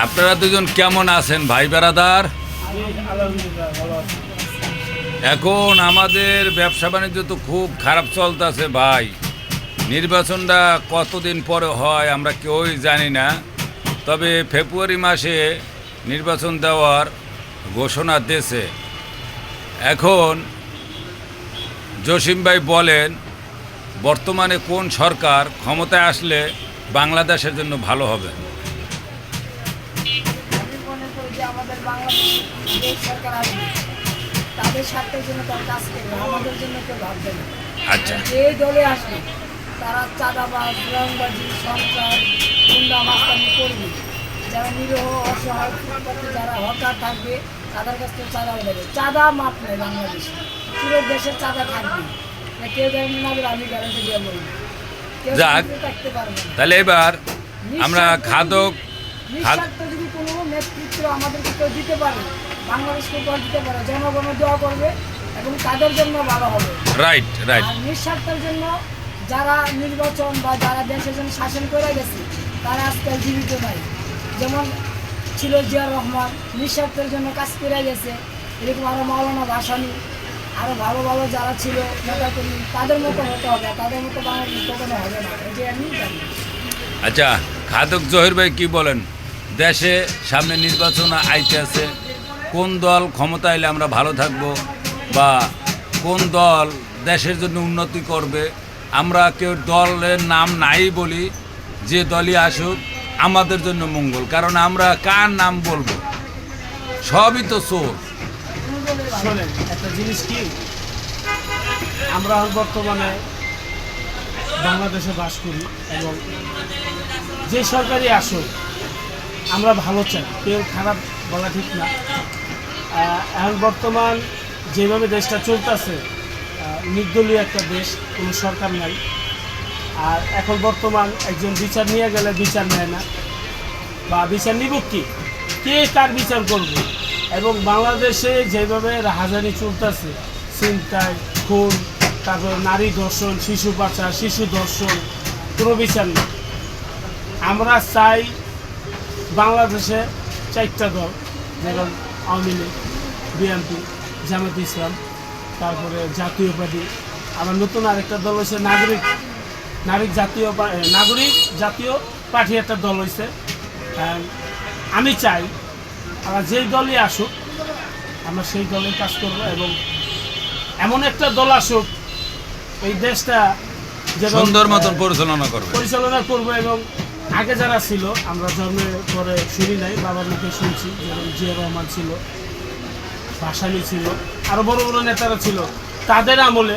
আপনারা দুজন কেমন আছেন ভাই বেড়াদার? এখন আমাদের ব্যবসা বাণিজ্য তো খুব খারাপ চলতেছে ভাই। নির্বাচনটা কতদিন পরে হয় আমরা কেউই জানি না, তবে ফেব্রুয়ারি মাসে নির্বাচন দেওয়ার ঘোষণা দিয়েছে। এখন জসিম ভাই বলেন, বর্তমানে কোন সরকার ক্ষমতায় আসলে বাংলাদেশের জন্য ভালো হবে? আমাদের বাংলাদেশ যে সরকার আসবে তাদের স্বার্থের জন্য তার কাজ করবে, আমাদের জন্য কেউ ভাববে না। আচ্ছা, যে দলে আসবে তারা চাঁদাবাজ, রংবাজি, সন্ত্রাস, গুন্ডা মাস্তানি করবে। যারা নিরীহ অসহায় ফুটপাতে যারা হকার থাকবে তাদের কাছ থেকে চাঁদা দেবে। চাঁদা মাপ নেই বাংলাদেশে, পুরো দেশের চাঁদা থাকবে না। কেউ জানি না, আমি গ্যারান্টি দিয়ে বলবো কেউ থাকতে পারবে না। তাহলে এবার আমরা খাদক নিঃস্বার্থ যদি কোনো নেতৃত্ব আমাদেরকে কেউ দিতে পারে, বাংলাদেশকে কেউ দিতে পারে, জনগণের দোয়া করবে এবং তাদের জন্য ভালো হবে। রাইট। আর নিঃস্বার্থের জন্য যারা নির্বাচন বা যারা দেশের জন্য শাসন করে গেছে তারা আজকাল জীবিত নাই। যেমন ছিল জিয়াউর রহমান, নিঃস্বার্থের জন্য কাজ করে গেছে। এরকম আরও মাওলানা ভাসানী, আরও ভালো ভালো যারা ছিল নেতাকর্মী, তাদের মতো হতে হবে। তাদের মতো বাংলাদেশ কখনো হবে না, এটি আমি জানি। আচ্ছা, খাদক জহির ভাই কি বলেন? দেশে সামনে নির্বাচন আইতে আছে, কোন দল ক্ষমতা এলে আমরা ভালো থাকব বা কোন দল দেশের জন্য উন্নতি করবে? আমরা কেউ দলের নাম নাই বলি, যে দলই আসুক আমাদের জন্য মঙ্গল, কারণ আমরা কার নাম বলবো? সবই তো চোর। শোনেন একটা জিনিস কি, আমরা বর্তমানে বাংলাদেশে বাস করি এবং যে সরকারি আসুক আমরা ভালো চাই, কেউ খারাপ বলা ঠিক না। এখন বর্তমান যেভাবে দেশটা চলতেছে, নির্দলীয় একটা দেশ, কোনো সরকার নাই। আর এখন বর্তমান একজন বিচার নিয়ে গেলে বিচার নেয় না, বা বিচার নিব কি, কে কার বিচার করবে? এবং বাংলাদেশে যেভাবে রাহাজানি চলতেছে, ছিনতাই, খুন, তারপর নারী ধর্ষণ, শিশু পাচার, শিশু ধর্ষণ, কোনো বিচার নেই। আমরা চাই বাংলাদেশে 4টা দল, যেমন আওয়ামী লীগ, বিএনপি, জামায়াতে ইসলাম, তারপরে জাতীয় পার্টি, আবার নতুন আরেকটা দল হয়েছে নাগরিক জাতীয় পার্টি, একটা দল হয়েছে। আমি চাই আমরা যেই দলই আসুক আমরা সেই দলের কাজ করব এবং এমন একটা দল আসুক এই দেশটা সুন্দর মতন পরিচালনা করবো। এবং আগে যারা ছিল, আমরা জন্মের পরে শুনি নাই, বাবার মুখে শুনছি, যেমন জিয়াউর রহমান ছিল, ভাসানী ছিল, আরও বড় বড় নেতারা ছিল, তাদের আমলে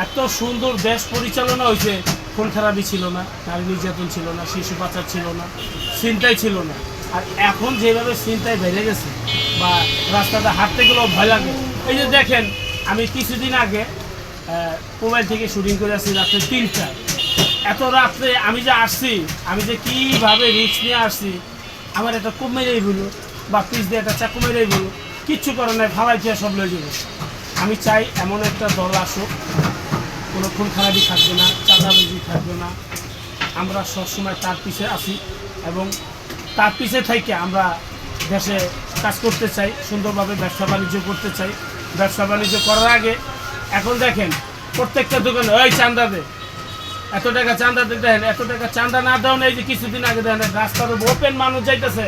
এত সুন্দর দেশ পরিচালনা হয়েছে। খুন খারাপি ছিল না, নারী নির্যাতন ছিল না, শিশু পাচার ছিল না, ছিনতাই ছিল না। আর এখন যেভাবে ছিনতাই বেড়ে গেছে বা রাস্তাতে হাঁটতে গেলেও ভয় লাগে। এই যে দেখেন, আমি কিছুদিন আগে মোবাইল থেকে শুটিং করে আসছি রাত্রে 3টা। এত রাত্রে আমি যে আসছি, আমি যে কীভাবে রিস্ক নিয়ে আসছি, আমার একটা কোপ মেরেই বলো বা পিস দিয়ে একটা চাকু মেরেই বলো, কিচ্ছু করে নাই, ফালাই দিয়ে সব লয়ে যাবে। আমি চাই এমন একটা দল আসুক, কোনো খুন খারাপি থাকবে না, চাঁদাবাজি থাকবে না। আমরা সবসময় তার পিছে আসি এবং তার পিছে থেকে আমরা দেশে কাজ করতে চাই, সুন্দরভাবে ব্যবসা বাণিজ্য করতে চাই। ব্যবসা বাণিজ্য করার আগে এখন দেখেন প্রত্যেকটা দোকানে ওই চাঁদা দে, এত টাকা চাঁদা দিতে, এত টাকা চাঁদা না দেওয়া নেই। যে কিছুদিন আগে দেখেন রাস্তার ওপেন মানুষ যাইতেছে,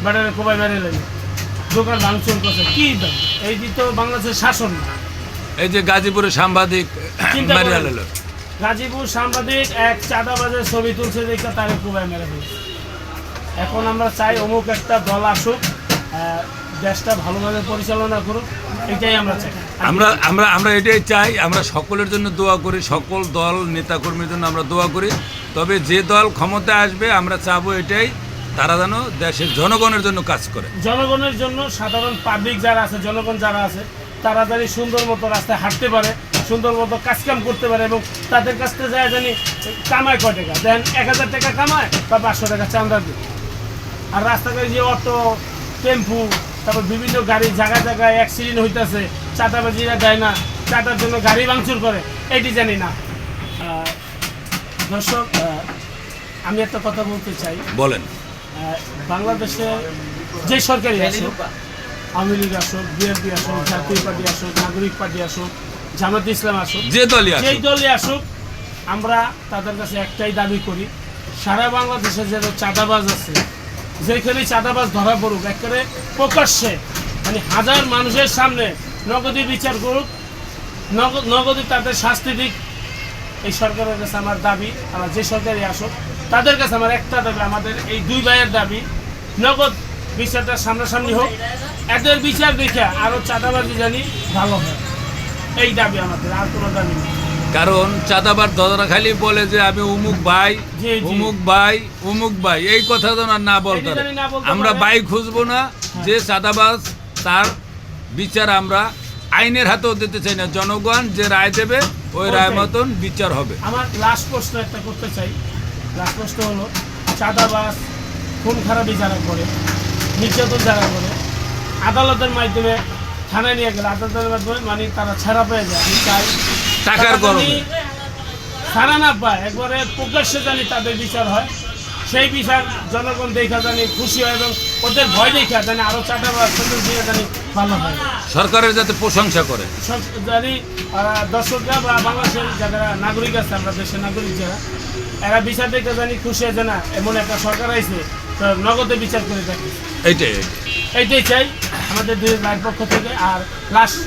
বেড়ারে কোবাই বেড়ে লেগে দোকান ভাঙচুর করছে। কি দাম? এই যে তো বাংলাদেশের শাসন না। এই যে গাজীপুরের সাংবাদিক গাজীপুর সাংবাদিক এক চাঁদাবাজের ছবি তুলছে, দেখে তাকে কোবাই মেরে ফেলছে। এখন আমরা চাই অমুক একটা দল আসুক, দেশটা ভালোভাবে পরিচালনা করুক, এটাই আমরা চাই। আমরা এটাই চাই। আমরা সকলের জন্য দোয়া করি, সকল দল নেতাকর্মীর জন্য আমরা দোয়া করি। তবে যে দল ক্ষমতায় আসবে আমরা চাবো এটাই, তারা যেন দেশের জনগণের জন্য কাজ করে। জনগণের জন্য, সাধারণ পাবলিক যারা আছে, জনগণ যারা আছে, তারা জানি সুন্দর মতো রাস্তায় হাঁটতে পারে, সুন্দর মতো কাজকাম করতে পারে এবং তাদের কাছ থেকে যায় জানি কামায় কয় টাকা দেন, 1000 টাকা কামায় বা 500 টাকা চাঁদা দিই। আর রাস্তাঘাটে যে অটো, টেম্পু, তারপর বিভিন্ন গাড়ি জায়গায় জায়গায় অ্যাক্সিডেন্ট হইতেছে, চাঁদাবাজিরা দেয় না, চাঁদার জন্য গাড়ি ভাঙচুর করে, এটি জানি না। দর্শক, আমি একটা কথা বলতে চাই। বলেন। বাংলাদেশে যে সরকারি আসুক, আওয়ামী লীগ আসুক, বিএনপি আসুক, জাতীয় পার্টি আসুক, নাগরিক পার্টি আসুক, জামাত ইসলাম আসুক, যে দলই যেই আসুক, দলই আসুক, আমরা তাদের কাছে একটাই দাবি করি, সারা বাংলাদেশে যে চাঁদাবাজ আছে, যেখানে চাঁদাবাজ ধরা পড়ুক, একেবারে প্রকাশ্যে মানে হাজার মানুষের সামনে নগদী বিচার করুক, নগদী তাদের শাস্তি দিক। এই সরকারের কাছে আমার দাবি, আমার যে সরকারই আসুক তাদের কাছে আমার একটা দাবি, আমাদের এই দুই ভাইয়ের দাবি, নগদ বিচারটা সামনাসামনি হোক, এদের বিচার দেখে আরও চাঁদাবাজি জানি ভালো হয়, এই দাবি আমাদের, আর কোনো দাবি নেই। কারণ চাঁদাবাদ দাদারা খালি বলে যে আমি অমুক ভাই, জি, জি। অমুক ভাই, অমুক ভাই, এই কথা তো না বলতে এটা জানি না বলতে আমরা পারে। ভাই খুঁজবো না, যে চাঁদাবাজ তার বিচার আমরা আইনের হাতেও দিতে চাই না, জনগণ যে রায় দেবে ওই রায় ওইটাই। মতন বিচার হবে। আমার লাস্ট প্রশ্ন একটা করতে চাই, লাস্ট প্রশ্ন হলো, চাঁদাবাজ খুন খারাপি যারা করে, নির্যাতন যারা করে, আদালতের মাধ্যমে থানায় নিয়ে গেলে আদালতের মাধ্যমে মানে তারা ছাড়া পেয়ে যায়, আমি চাই টাকার তারা গরমে। জানি ছাড়া না পায়, একবারে প্রকাশ্যে জানি তাদের বিচার হয়, সেই বিচার জনগণ দেখা জানি খুশি হয় এবং ওদের ভয় দেখা জানি আরও চাঁদাবাজ সুন্দর দিয়ে জানি ভালো হয়। সরকারের যাতে প্রশংসা করে। সব জানি দর্শকরা বা বাংলাদেশের যারা নাগরিক আছে, আমরা দেশের নাগরিক যারা, এরা বিচার দেখতে জানি খুশি আছে না এমন একটা সরকার আইছে তো নগদে বিচার করে থাকে, এইটাই এইটাই চাই আমাদের দুই ভাইয়ের পক্ষ থেকে। আর লাস্ট